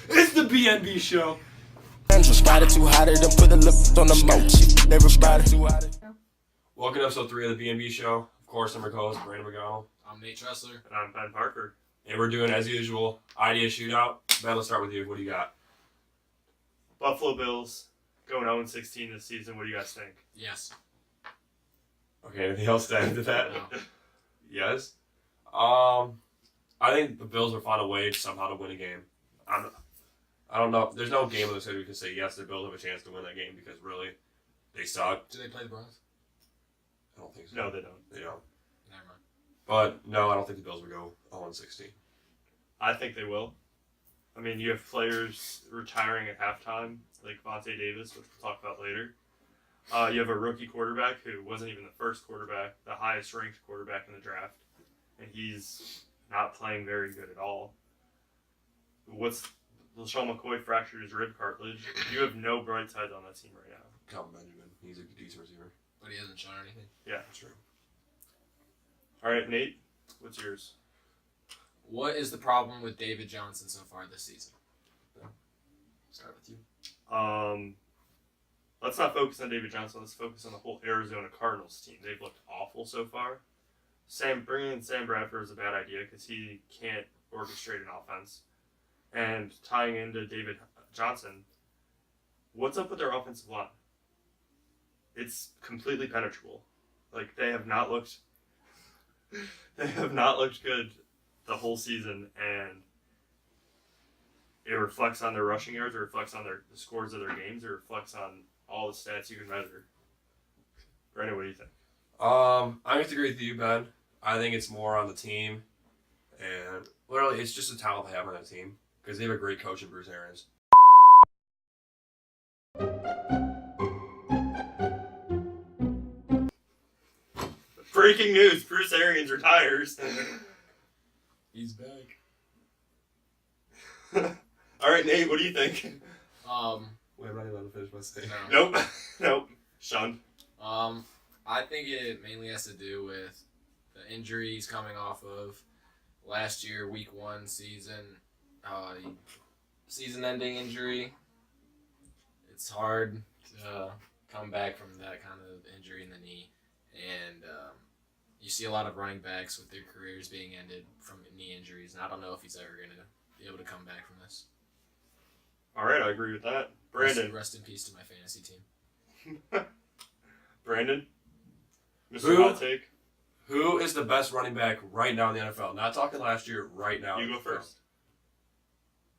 It's the BNB Show. Welcome to episode 3 of the BNB Show. Of course, I'm your co-host, Brandon McGonnell. I'm Nate Tressler. And I'm Ben Parker. And we're doing, as usual, idea shootout. Ben, let's start with you. What do you got? Buffalo Bills going 0-16 this season. What do you guys think? Yes. Okay, anything else to add to that? No. Yes. I think the Bills will find a way somehow to win a game. I don't know. There's no game in the city we can say, yes, the Bills have a chance to win that game because really, they suck. Do they play the Browns? I don't think so. No, they don't. They don't. Never mind. But, no, I don't think the Bills will go 0-16. I think they will. I mean, you have players retiring at halftime, like Vontae Davis, which we'll talk about later. You have a rookie quarterback who wasn't even the first quarterback, the highest ranked quarterback in the draft, and he's not playing very good at all. LaShawn McCoy fractured his rib cartilage. You have no bright sides on that team right now. Calvin Benjamin. He's a decent receiver. But he hasn't shown anything. Yeah. That's true. All right, Nate, what's yours? What is the problem with David Johnson so far this season? Start with you. Let's not focus on David Johnson. Let's focus on the whole Arizona Cardinals team. They've looked awful so far. Bringing in Sam Bradford is a bad idea because he can't orchestrate an offense. And tying into David Johnson, what's up with their offensive line? It's completely penetrable. Like, they have not looked good the whole season, and it reflects on their rushing yards, it reflects on the scores of their games, it reflects on all the stats you can measure. Brandon, what do you think? I'm going to agree with you, Ben. I think it's more on the team, and literally it's just the talent they have on that team, because they have a great coach in Bruce Arians. Breaking news, Bruce Arians retires. He's back. All right, Nate, what do you think? Wait, I'm not even allowed to finish my statement. No. Nope. Sean? I think it mainly has to do with the injuries coming off of last year, week 1 season-ending injury. It's hard to come back from that kind of injury in the knee, and you see a lot of running backs with their careers being ended from knee injuries, and I don't know if he's ever going to be able to come back from this. All right, I agree with that. Brandon? Rest in peace to my fantasy team. Brandon? Mr. Who? Hot Take? Who is the best running back right now in the NFL? Not talking last year, right now. You go first.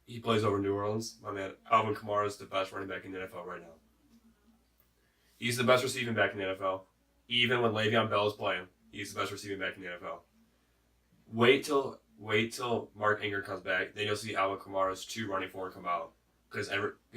He plays over in New Orleans. My man, Alvin Kamara is the best running back in the NFL right now. He's the best receiving back in the NFL. Even when Le'Veon Bell is playing, he's the best receiving back in the NFL. Wait till Mark Ingram comes back. Then you'll see Alvin Kamara's 2 running forward come out. Because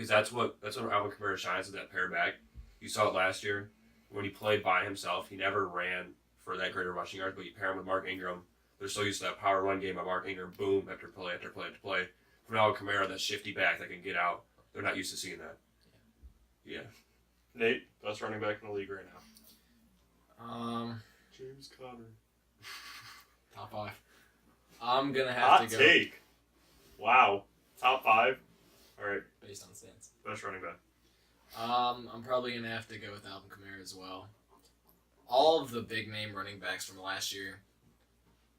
that's what Alvin Kamara shines with, that pair back. You saw it last year when he played by himself. He never ran for that greater rushing yards, but you pair him with Mark Ingram. They're so used to that power run game by Mark Ingram, boom, after play after play after play. From Alvin Kamara, that shifty back that can get out. They're not used to seeing that. Yeah. Nate, best running back in the league right now. James Conner. Top 5. I'm gonna have Hot to go take. Wow. Top 5. All right. based on stance. Best running back. I'm probably gonna have to go with Alvin Kamara as well. All of the big name running backs from last year,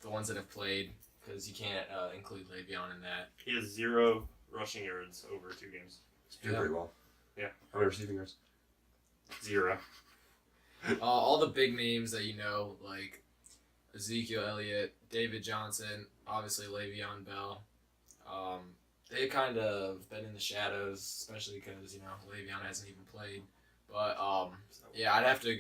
the ones that have played, because you can't include Le'Veon in that. He has 0 rushing yards over 2 games. He's doing pretty well. Yeah. How many receiving yards? 0. All the big names that you know, like Ezekiel Elliott, David Johnson, obviously Le'Veon Bell. They kind of been in the shadows, especially because Le'Veon hasn't even played. But yeah, I'd have to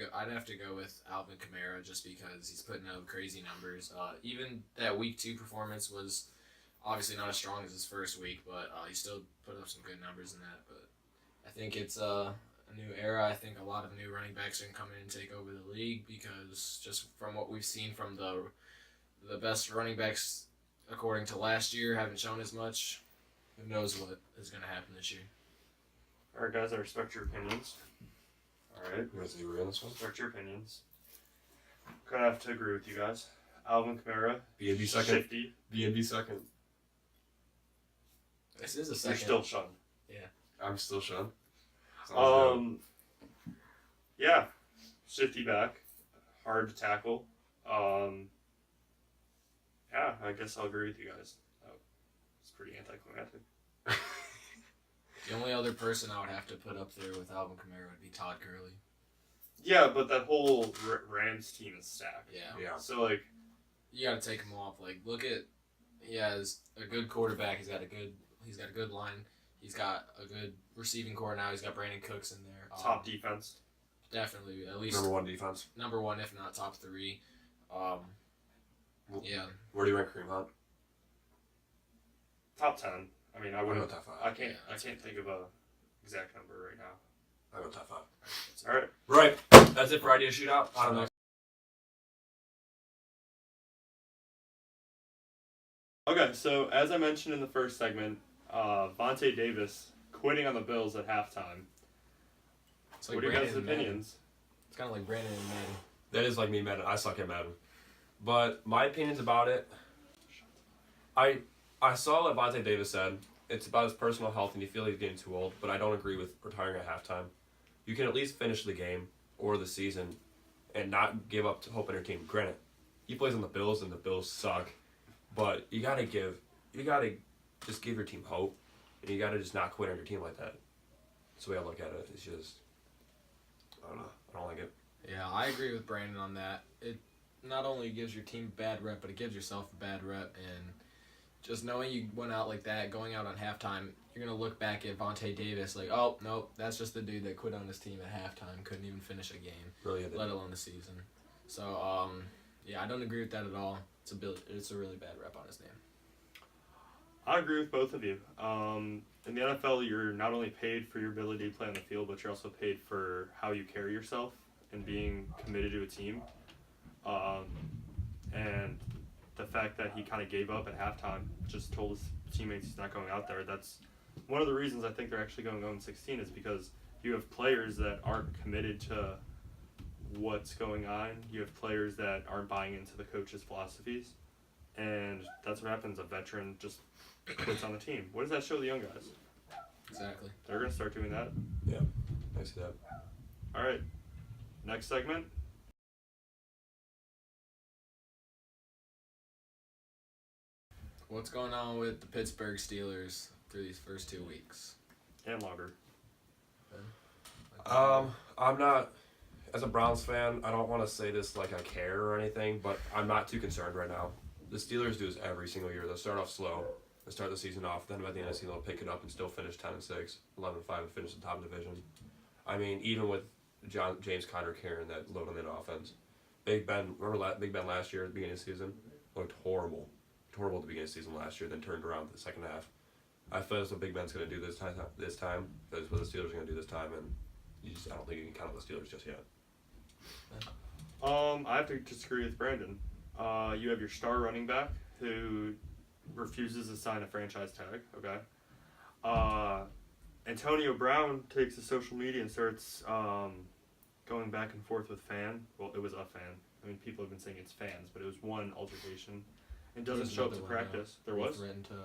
go with Alvin Kamara just because he's putting up crazy numbers. Even that week 2 performance was obviously not as strong as his first week, but he still put up some good numbers in that. But I think it's a new era. I think a lot of new running backs are going to come in and take over the league because just from what we've seen from the best running backs according to last year haven't shown as much. Who knows what is going to happen this year. All right, guys, I respect your opinions. All right. You want to agree on this one? Respect your opinions. I'm going to have to agree with you guys. Alvin Kamara. BNB second. Shifty. BNB second. This is a You're second. still shunned. I'm still shunned. Yeah, shifty back, hard to tackle. Yeah, I guess I'll agree with you guys. It's pretty anticlimactic. The only other person I would have to put up there with Alvin Kamara would be Todd Gurley. Yeah, but that whole Rams team is stacked. Yeah. So like, You got to take him off. Like, look at, he has a good quarterback. He's got a good line. He's got a good receiving core now. He's got Brandon Cooks in there. top defense. Definitely, at least Number one defense. number one, if not top three. Yeah. Where do you rank Kareem Hunt? Top 10. I mean, I I go wouldn't. top 5. I can't think of a exact number right now. I go top 5. All right. Right. That's it for Idea Shootout. I don't know. Okay, so as I mentioned in the first segment, Vontae Davis quitting on the Bills at halftime. It's like What are your guys' Brandon and Madden. opinions? It's kind of like Brandon and Madden. That is like me, Madden. I suck at Madden. But my opinions about it, I saw what Vontae Davis said. It's about his personal health and you feel he's getting too old, but I don't agree with retiring at halftime. You can at least finish the game or the season and not give up hope in your team. Granted, he plays on the Bills and the Bills suck, but you gotta just give your team hope, and you gotta just not quit on your team like that. That's the way I look at it. It's just, I don't know. I don't like it. Yeah, I agree with Brandon on that. It not only gives your team a bad rep, but it gives yourself a bad rep. And just knowing you went out like that, going out on halftime, you're going to look back at Vontae Davis like, oh, no, that's just the dude that quit on his team at halftime, couldn't even finish a game, Really, let alone the season. So, yeah, I don't agree with that at all. It's a really bad rep on his name. I agree with both of you. In the NFL, you're not only paid for your ability to play on the field, but you're also paid for how you carry yourself and being committed to a team. And the fact that he kind of gave up at halftime, just told his teammates he's not going out there, that's one of the reasons I think they're actually going 0-16 is because you have players that aren't committed to what's going on. You have players that aren't buying into the coach's philosophies. And that's what happens. A veteran just quits on the team. What does that show the young guys? Exactly. They're going to start doing that. Yeah, I see that. All right. Next segment. What's going on with the Pittsburgh Steelers through these first 2 weeks? And longer. I'm not, as a Browns fan, I don't want to say this like I care or anything, but I'm not too concerned right now. The Steelers do this every single year. They'll start off slow. They'll start the season off. Then by the end of the season, they'll pick it up and still finish 10-6, 11-5, and finish the top division. I mean, even with James Conner carrying that load on that offense. Big Ben, remember Big Ben last year at the beginning of the season? Looked horrible. Horrible at the beginning of the season last year, then turned around for the second half. I feel that's what Big Ben's going to do this time. That's what the Steelers are going to do this time, and I don't think you can count on the Steelers just yet. I have to disagree with Brandon. You have your star running back who refuses to sign a franchise tag, okay? Antonio Brown takes to social media and starts going back and forth with fan. Well, it was a fan. I mean, people have been saying it's fans, but it was one altercation. And doesn't show up to practice. There was? Threatened to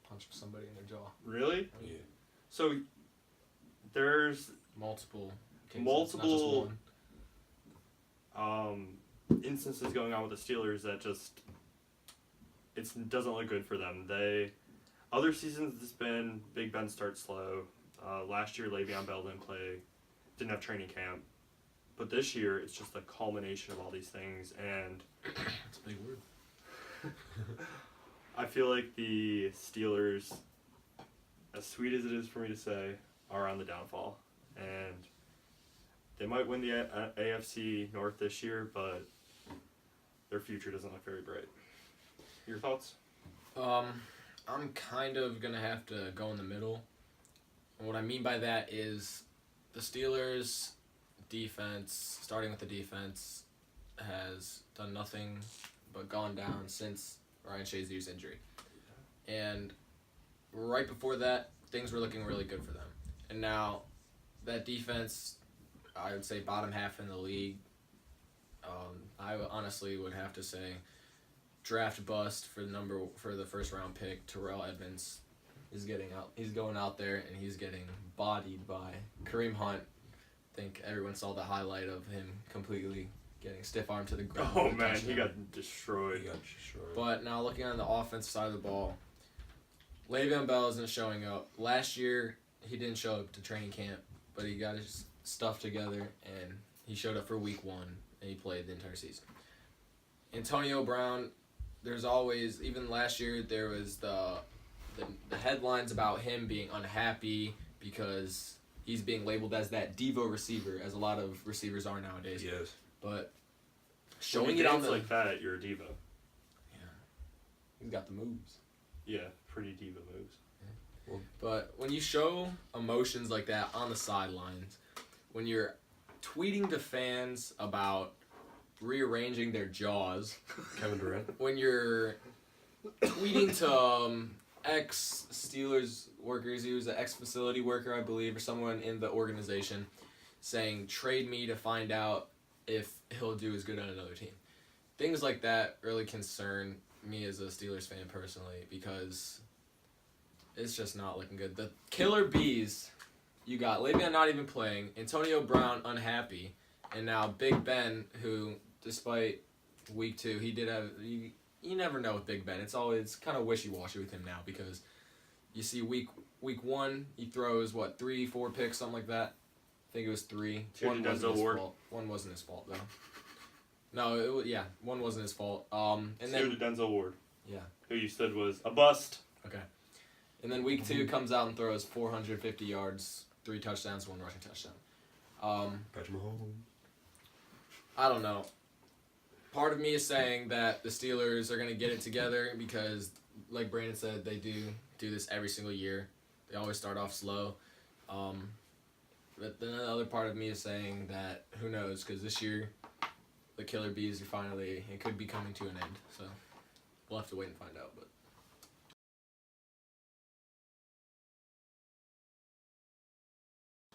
punch somebody in their jaw. Really? Yeah. So there's Multiple cases, not just one. instances going on with the Steelers that just it doesn't look good for them. Other seasons it's been Big Ben starts slow. Last year Le'Veon Bell didn't have training camp. But this year it's just a culmination of all these things, and That's a big word. I feel like the Steelers, as sweet as it is for me to say, are on the downfall. And they might win the AFC North this year, but their future doesn't look very bright. Your thoughts? I'm kind of going to have to go in the middle. And what I mean by that is the Steelers' defense, starting with the defense, has done nothing but gone down since Ryan Shazier's injury. And right before that, things were looking really good for them. And now that defense, I would say bottom half in the league. I honestly would have to say draft bust for the first round pick, Terrell Edmonds. He's going out there and he's getting bodied by Kareem Hunt. I think everyone saw the highlight of him completely getting stiff arm to the ground. Oh man, he got destroyed. But now looking on the offensive side of the ball, Le'Veon Bell isn't showing up. Last year he didn't show up to training camp, but he got his stuff together and he showed up for week 1 and he played the entire season. Antonio Brown, there's always, even last year there was the headlines about him being unhappy because he's being labeled as that Devo receiver, as a lot of receivers are nowadays. Yes. But Showing showing it on the like that, you're a diva. Yeah. He's got the moves. Yeah, pretty diva moves. But when you show emotions like that on the sidelines, when you're tweeting to fans about rearranging their jaws, Kevin Durant. when you're tweeting to ex-Steelers workers, he was an ex-facility worker, I believe, or someone in the organization, saying, trade me to find out if he'll do as good on another team. Things like that really concern me as a Steelers fan personally, because it's just not looking good. The killer bees, you got Le'Veon not even playing, Antonio Brown unhappy, and now Big Ben, who, despite week 2, he did have... You never know with Big Ben. It's always kind of wishy-washy with him now, because you see week 1, he throws, 3, 4 picks, something like that. I think it was 3. One wasn't his fault. One wasn't his fault, though. No, one wasn't his fault. And then to Denzel Ward. Yeah. Who you said was a bust. Okay. And then week 2 comes out and throws 450 yards, 3 touchdowns, 1 rushing touchdown. Patrick Mahomes. I don't know. Part of me is saying that the Steelers are going to get it together because, like Brandon said, they do this every single year. They always start off slow. But then the other part of me is saying that who knows, because this year the Killer Bees are finally, it could be coming to an end. So we'll have to wait and find out. But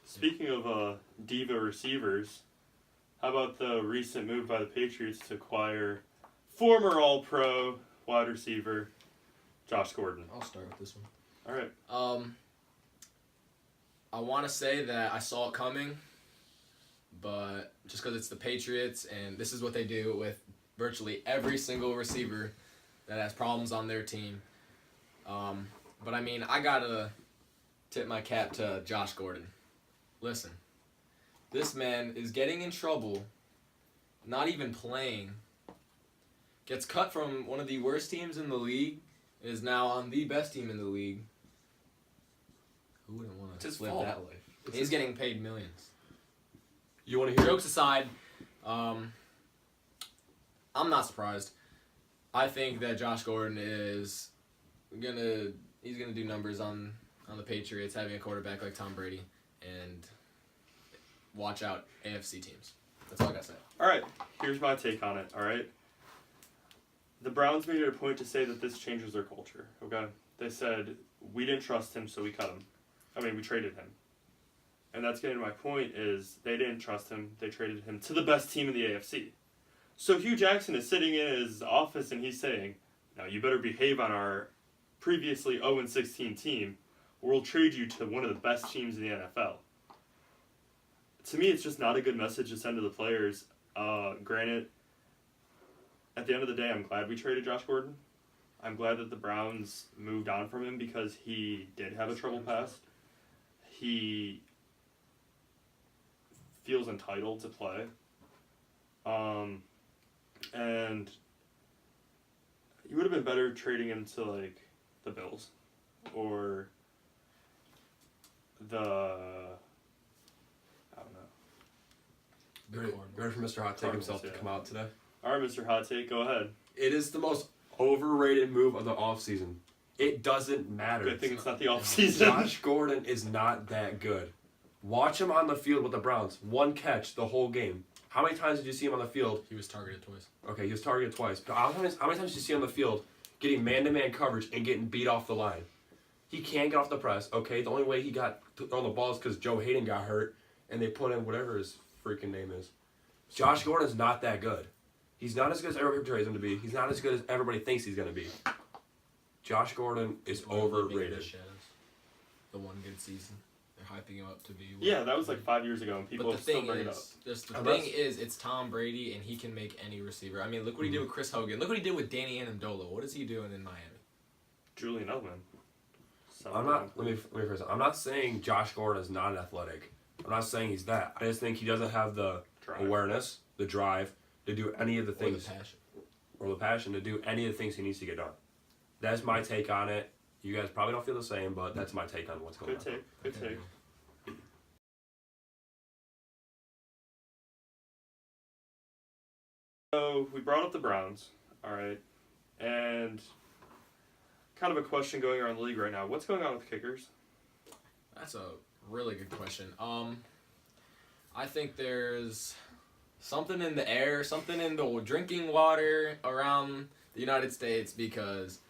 Speaking of diva receivers, how about the recent move by the Patriots to acquire former All-Pro wide receiver Josh Gordon? I'll start with this one. All right. I want to say that I saw it coming, but just because it's the Patriots and this is what they do with virtually every single receiver that has problems on their team. But I mean, I gotta tip my cap to Josh Gordon. Listen, this man is getting in trouble, not even playing. Gets cut from one of the worst teams in the league, is now on the best team in the league. Who wouldn't want to live that life? He's getting paid millions. You want to hear? Jokes aside, I'm not surprised. I think that Josh Gordon is he's gonna do numbers on the Patriots, having a quarterback like Tom Brady, and watch out AFC teams. That's all I gotta say. All right. Here's my take on it. All right. The Browns made it a point to say that this changes their culture. Okay. They said we didn't trust him, so we cut him. We traded him. And that's getting to my point is they didn't trust him. They traded him to the best team in the AFC. So Hugh Jackson is sitting in his office and he's saying, now you better behave on our previously 0-16 team or we'll trade you to one of the best teams in the NFL. To me, it's just not a good message to send to the players. Granted, at the end of the day, I'm glad we traded Josh Gordon. I'm glad that the Browns moved on from him because he did have a troubled past. He feels entitled to play. And you would have been better trading him to, the Bills or the... I don't know. Ready for Mr. Hot Take himself to yeah. come out today? All right, Mr. Hot Take, go ahead. It is the most overrated move of the offseason. It doesn't matter. Good thing it's not the offseason. Josh Gordon is not that good. Watch him on the field with the Browns. 1 catch the whole game. How many times did you see him on the field? He was targeted twice. Okay, he was targeted twice. But how many times did you see him on the field getting man-to-man coverage and getting beat off the line? He can't get off the press. Okay, the only way he got on the ball is because Joe Hayden got hurt, and they put in whatever his freaking name is. Josh Gordon's not that good. He's not as good as everybody portrays him to be. He's not as good as everybody thinks he's going to be. Josh Gordon is overrated. the one good season. They're hyping him up to be. Yeah, that was like 5 years ago, and people But the still thing bring it up. is, it's Tom Brady, and he can make any receiver. I mean, look what he did with Chris Hogan. Look what he did with Danny Amendola. What is he doing in Miami? Julian Edelman. I'm not. Let me phrase it. I'm not saying Josh Gordon is not athletic. I'm not saying he's that. I just think he doesn't have the awareness, the drive to do any of the things, or the passion to do any of the things he needs to get done. That's my take on it. You guys probably don't feel the same, but that's my take on what's going on. Good take. So we brought up the Browns, all right, and kind of a question going around the league right now. What's going on with kickers? That's a really good question. I think there's something in the air, something in the drinking water around the United States because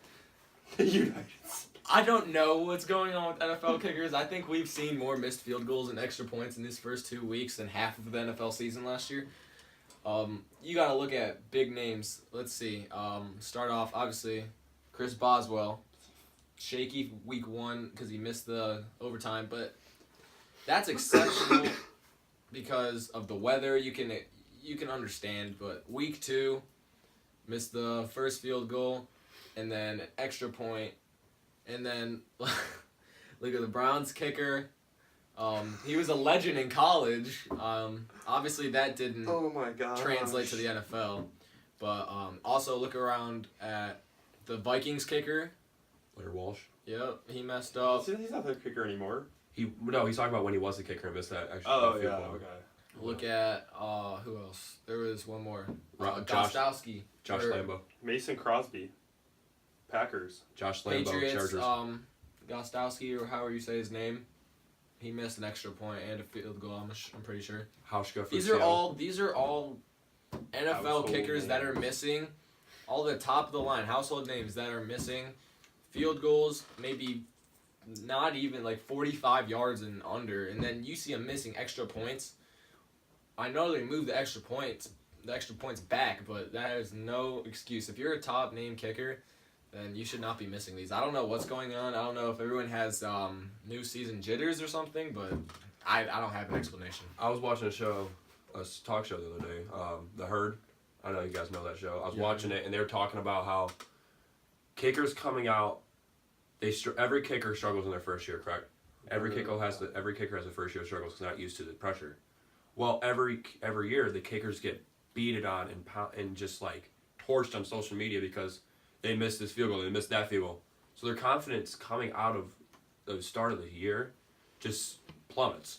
The United States. I don't know what's going on with NFL kickers. I think we've seen more missed field goals and extra points in these first 2 weeks than half of the NFL season last year. You got to look at big names. Let's see. Start off, obviously, Chris Boswell. Shaky week 1 because he missed the overtime, but that's exceptional because of the weather. You can understand, but week 2, missed the first field goal, and then extra point, and then look at the Browns kicker. He was a legend in college. Obviously, that didn't translate to the NFL, but also look around at the Vikings kicker. Blair Walsh. Yep, he messed up. He's not their kicker anymore. He's talking about when he was the kicker and missed that extra. Okay. Look at who else? There was one more. Josh Gostowski. Lambo. Mason Crosby. Packers. Josh Lambo. Patriots. Chargers. Gostowski, or however you say his name. He missed an extra point and a field goal. I'm pretty sure. Hauschka for These are all NFL Household kickers that are names. missing. All the top of the line household names that are missing. Field goals, maybe not even like 45 yards and under, and then you see them missing extra points. I know they moved the extra points back, but that is no excuse. If you're a top name kicker, then you should not be missing these. I don't know what's going on. I don't know if everyone has new season jitters or something, but I don't have an explanation. I was watching a talk show the other day, The Herd. I know you guys know that show. I was watching it, and they were talking about how kickers coming out, every kicker struggles in their first year, correct? Every kicker has a first year struggles because they're not used to the pressure. Well, every year the kickers get beated on and just like torched on social media because they missed this field goal, they missed that field goal. So their confidence coming out of the start of the year just plummets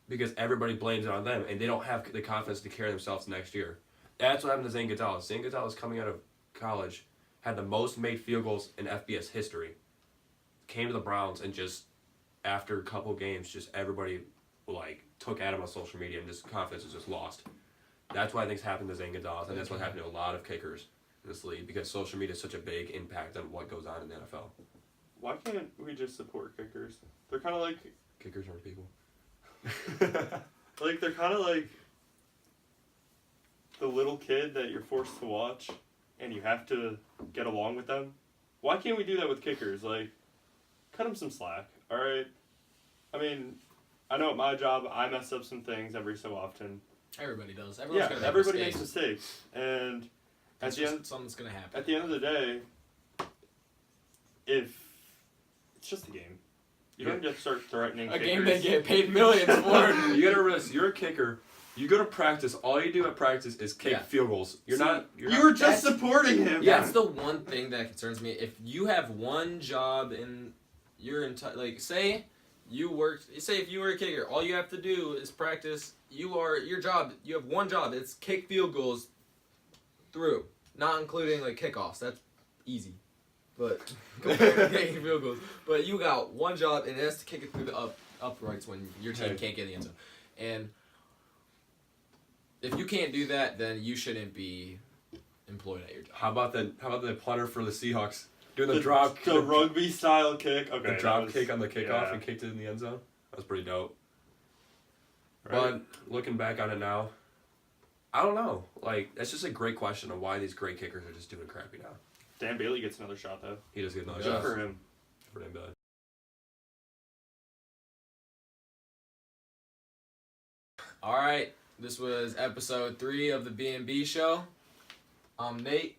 because everybody blames it on them and they don't have the confidence to carry themselves next year. That's what happened to Zane Gonzalez. Zane Gonzalez coming out of college had the most made field goals in FBS history. Came to the Browns and just after a couple games, just everybody like took at him on social media and just confidence was just lost. That's why things happened to Zane Gonzalez, and that's what happened to a lot of kickers in this league because social media is such a big impact on what goes on in the NFL. Why can't we just support kickers? They're kind of like kickers aren't people. like they're kind of like the little kid that you're forced to watch, and you have to get along with them. Why can't we do that with kickers? Like, cut them some slack, all right? I mean, I know at my job I mess up some things every so often. Everybody does. Everybody makes mistakes, and something's gonna happen. At the end of the day, if it's just a game, you don't get to start threatening kickers. Game they get paid millions for. You gotta realize you're a kicker. You go to practice. All you do at practice is kick field goals. You were just supporting him. Yeah, that's the one thing that concerns me. If you have one job in your entire, like, say if you were a kicker, all you have to do is practice. You have one job. It's kick field goals through, not including like kickoffs. That's easy, but kicking field goals. But you got one job, and it has to kick it through the uprights when your team can't get in the end zone. And if you can't do that, then you shouldn't be employed at your job. How about the punter for the Seahawks doing the drop, the rugby style kick? Okay, the drop kick on the kickoff and kicked it in the end zone. That was pretty dope. Right. But looking back on it now, I don't know. Like, that's just a great question of why these great kickers are just doing crappy now. Dan Bailey gets another shot though. He does get another Good shot. for him. For Dan Bailey. All right. This was episode 3 of the BNB Show. I'm Nate.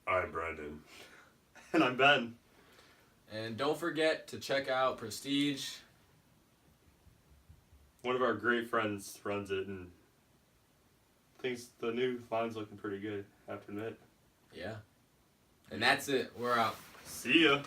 I'm Brandon. And I'm Ben. And don't forget to check out Prestige. One of our great friends runs it and thinks the new line's looking pretty good, I have to admit. Yeah. And that's it. We're out. See ya.